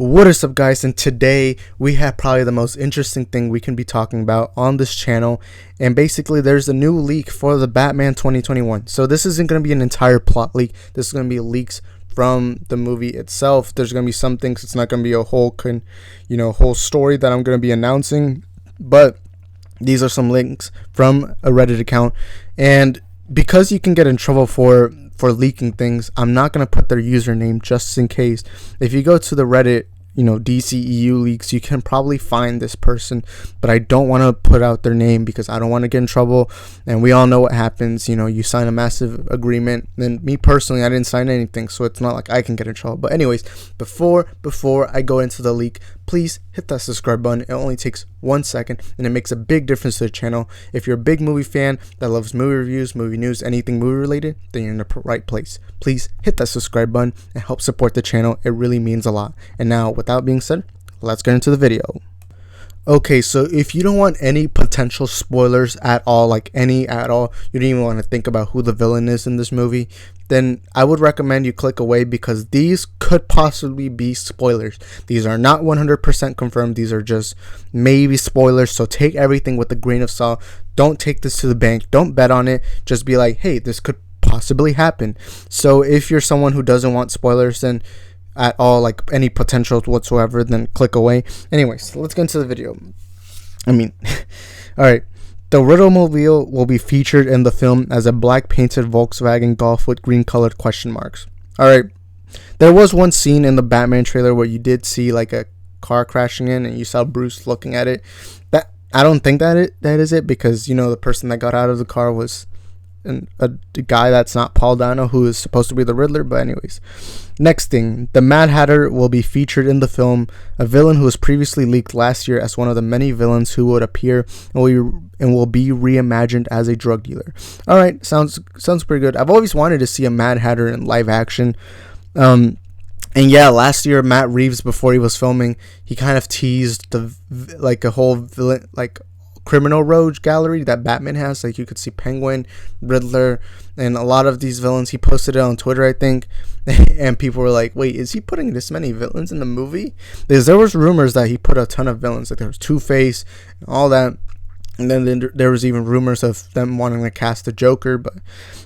What is up, guys? And today we have probably the most interesting thing we can be talking about on this channel. And basically there's a new leak for the Batman 2021. So this isn't going to be an entire plot leak. This is going to be leaks from the movie itself. There's going to be some things. It's not going to be a whole whole story that I'm going to be announcing, but these are some links from a Reddit account. And because you can get in trouble for leaking things, I'm not going to put their username just in case. If you go to the Reddit, DCEU leaks, you can probably find this person, but I don't want to put out their name because I don't want to get in trouble. And we all know what happens. You sign a massive agreement. And me personally, I didn't sign anything, so it's not like I can get in trouble. But anyways, before I go into the leak, please hit that subscribe button. It only takes 1 second and it makes a big difference to the channel. If you're a big movie fan that loves movie reviews, movie news, anything movie related, then you're in the right place. Please hit that subscribe button and help support the channel. It really means a lot. And now, without being said, let's get into the video. Okay, so if you don't want any potential spoilers at all, you don't even want to think about who the villain is in this movie, then I would recommend you click away because these could possibly be spoilers. These are not 100% confirmed. These are just maybe spoilers, so take everything with a grain of salt. Don't take this to the bank. Don't bet on it. Just be like, hey, this could possibly happen. So if you're someone who doesn't want spoilers, then at all, like any potential whatsoever, then click away. Anyways, let's get into the video. Alright. The Riddler mobile will be featured in the film as a black painted Volkswagen Golf with green colored question marks. Alright. There was one scene in the Batman trailer where you did see like a car crashing in and you saw Bruce looking at it. That I don't think that is it because the person that got out of the car was a guy that's not Paul Dano, who is supposed to be the Riddler. But anyways, next thing, the Mad Hatter will be featured in the film, a villain who was previously leaked last year as one of the many villains who would appear and will be reimagined as a drug dealer. All right, sounds pretty good. I've always wanted to see a Mad Hatter in live action. And yeah, last year Matt Reeves, before he was filming, he kind of teased a whole villain criminal rogue gallery that Batman has. Like, you could see Penguin, Riddler, and a lot of these villains. He posted it on Twitter, I think, and people were like, wait, is he putting this many villains in the movie? Because there was rumors that he put a ton of villains, like there was Two-Face and all that, and then there was even rumors of them wanting to cast the Joker. But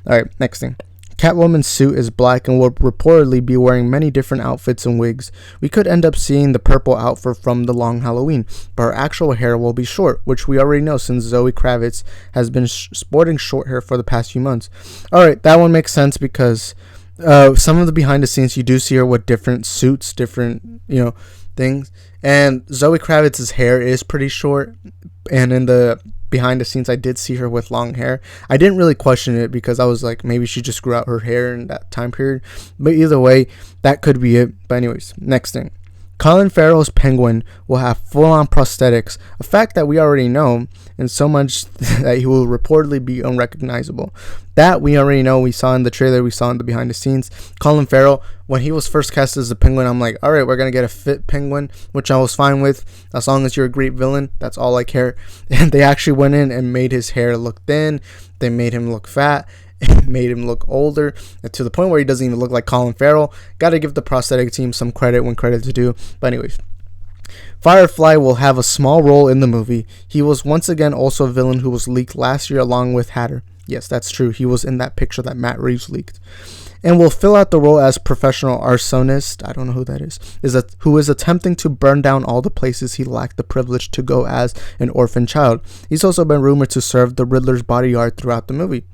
alright, next thing, Catwoman's suit is black and will reportedly be wearing many different outfits and wigs. We could end up seeing the purple outfit from The Long Halloween, but her actual hair will be short, which we already know since Zoe Kravitz has been sporting short hair for the past few months. Alright, that one makes sense because some of the behind the scenes you do see her with different suits, different things, and Zoe Kravitz's hair is pretty short, and in the behind the scenes I did see her with long hair. I didn't really question it because I was like, maybe she just grew out her hair in that time period, but either way, that could be it. But anyways, next thing, Colin Farrell's Penguin will have full-on prosthetics, a fact that we already know, and so much that he will reportedly be unrecognizable. That we already know. We saw in the trailer, we saw in the behind the scenes. Colin Farrell, when he was first cast as the Penguin, I'm like, alright, we're going to get a fit Penguin, which I was fine with. As long as you're a great villain, that's all I care. And they actually went in and made his hair look thin. They made him look fat. It made him look older, and to the point where he doesn't even look like Colin Farrell. Gotta give the prosthetic team some credit when credit's due. But anyways, Firefly will have a small role in the movie. He was once again also a villain who was leaked last year along with Hatter. Yes, that's true. He was in that picture that Matt Reeves leaked. And will fill out the role as professional arsonist, I don't know who that is who is attempting to burn down all the places he lacked the privilege to go as an orphan child. He's also been rumored to serve the Riddler's bodyguard throughout the movie.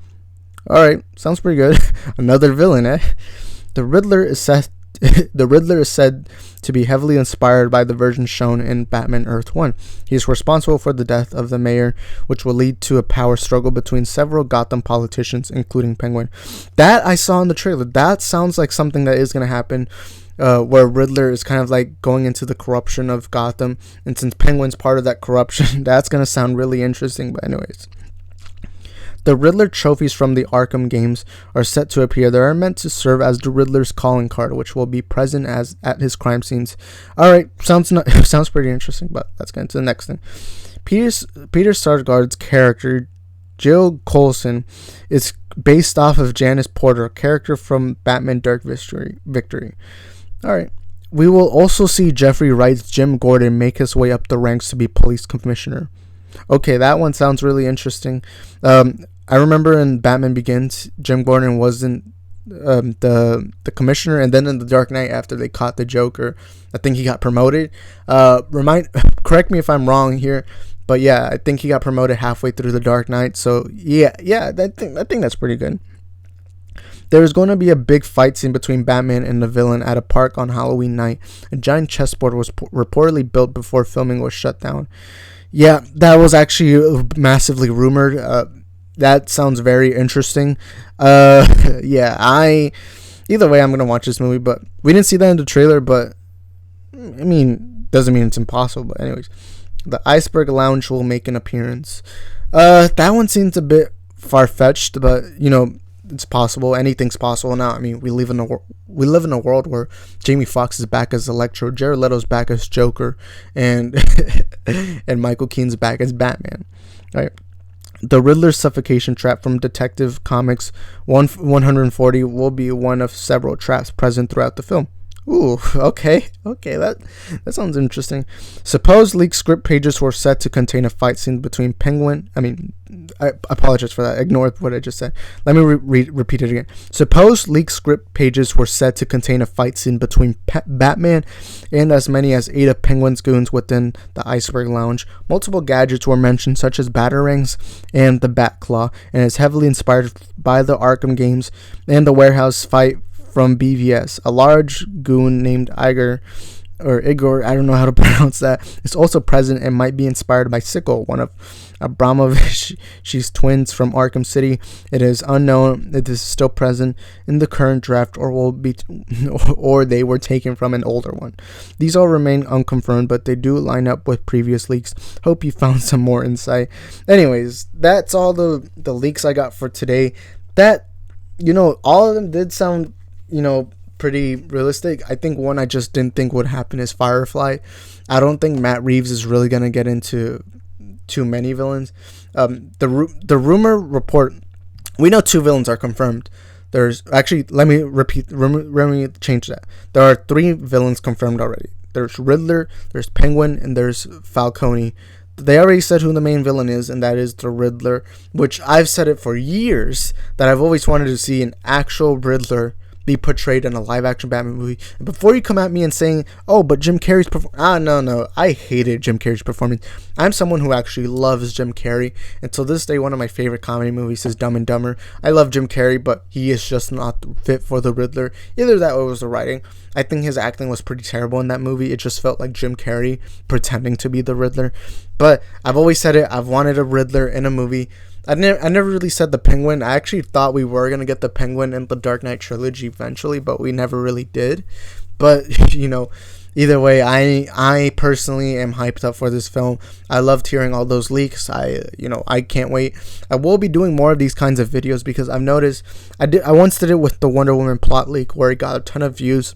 Alright, sounds pretty good. Another villain, eh? The Riddler is said to be heavily inspired by the version shown in Batman Earth 1. He is responsible for the death of the mayor, which will lead to a power struggle between several Gotham politicians, including Penguin. That I saw in the trailer. That sounds like something that is going to happen, where Riddler is kind of like going into the corruption of Gotham, and since Penguin's part of that corruption, that's going to sound really interesting. But anyways, the Riddler trophies from the Arkham games are set to appear. They are meant to serve as the Riddler's calling card, which will be present at his crime scenes. Alright, sounds pretty interesting, but let's get into the next thing. Peter Sarsgaard's character, Jill Coulson, is based off of Janice Porter, a character from Batman Dark Victory. Alright. we will also see Jeffrey Wright's Jim Gordon make his way up the ranks to be police commissioner. Okay, that one sounds really interesting. I remember in Batman Begins, Jim Gordon wasn't the commissioner, and then in The Dark Knight, after they caught the Joker, I think he got promoted. Correct me if I'm wrong here, but yeah, I think he got promoted halfway through The Dark Knight. So yeah, I think that's pretty good. There's going to be a big fight scene between Batman and the villain at a park on Halloween night. A giant chessboard was reportedly built before filming was shut down. Yeah, that was actually massively rumored. That sounds very interesting. Yeah, either way, I'm going to watch this movie, but we didn't see that in the trailer, but I mean, doesn't mean it's impossible. But anyways, the Iceberg Lounge will make an appearance. That one seems a bit far-fetched, but you know, it's possible. Anything's possible now. I mean, we live in a world where Jamie Foxx is back as Electro, Jared Leto's back as Joker, and and Michael Keaton's back as Batman. Right. The Riddler's suffocation trap from Detective Comics 140 will be one of several traps present throughout the film. Ooh, okay, that sounds interesting. Supposed leaked script pages were set to contain a fight scene between I apologize for that. Ignore what I just said. Let me repeat it again. Supposed leaked script pages were set to contain a fight scene between Batman and as many as 8 of Penguin's goons within the Iceberg Lounge. Multiple gadgets were mentioned, such as batarangs and the Bat Claw, and is heavily inspired by the Arkham games and the warehouse fight from BVS. A large goon named Igor, I don't know how to pronounce that, is also present and might be inspired by Sickle, one of Abramovich's twins from Arkham City. It is unknown if this is still present in the current draft or they were taken from an older one. These all remain unconfirmed, but they do line up with previous leaks. Hope you found some more insight. Anyways, that's all the leaks I got for today. That, all of them did sound, pretty realistic. I think one I just didn't think would happen is Firefly. I don't think Matt Reeves is really going to get into too many villains. The rumor report, we know 2 villains are confirmed. There's actually, let me change that. There are 3 villains confirmed already. There's Riddler, there's Penguin, and there's Falcone. They already said who the main villain is, and that is the Riddler, which I've said it for years that I've always wanted to see an actual Riddler be portrayed in a live-action Batman movie. And before you come at me and saying, oh, but Jim Carrey's no, I hated Jim Carrey's performance. I'm someone who actually loves Jim Carrey, and to this day, one of my favorite comedy movies is Dumb and Dumber. I love Jim Carrey, but he is just not fit for the Riddler. Either that or it was the writing. I think his acting was pretty terrible in that movie. It just felt like Jim Carrey pretending to be the Riddler. But I've always said it, I've wanted a Riddler in a movie. I never really said the Penguin. I actually thought we were going to get the Penguin in the Dark Knight trilogy eventually, but we never really did. But, either way, I personally am hyped up for this film. I loved hearing all those leaks. I can't wait. I will be doing more of these kinds of videos because I've noticed, I once did it with the Wonder Woman plot leak where it got a ton of views.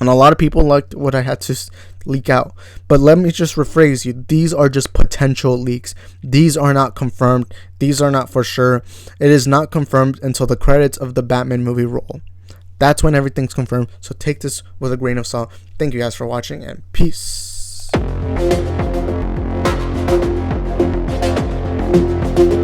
And a lot of people liked what I had to leak out. But let me just rephrase you. These are just potential leaks. These are not confirmed. These are not for sure. It is not confirmed until the credits of the Batman movie roll. That's when everything's confirmed. So take this with a grain of salt. Thank you guys for watching, and peace.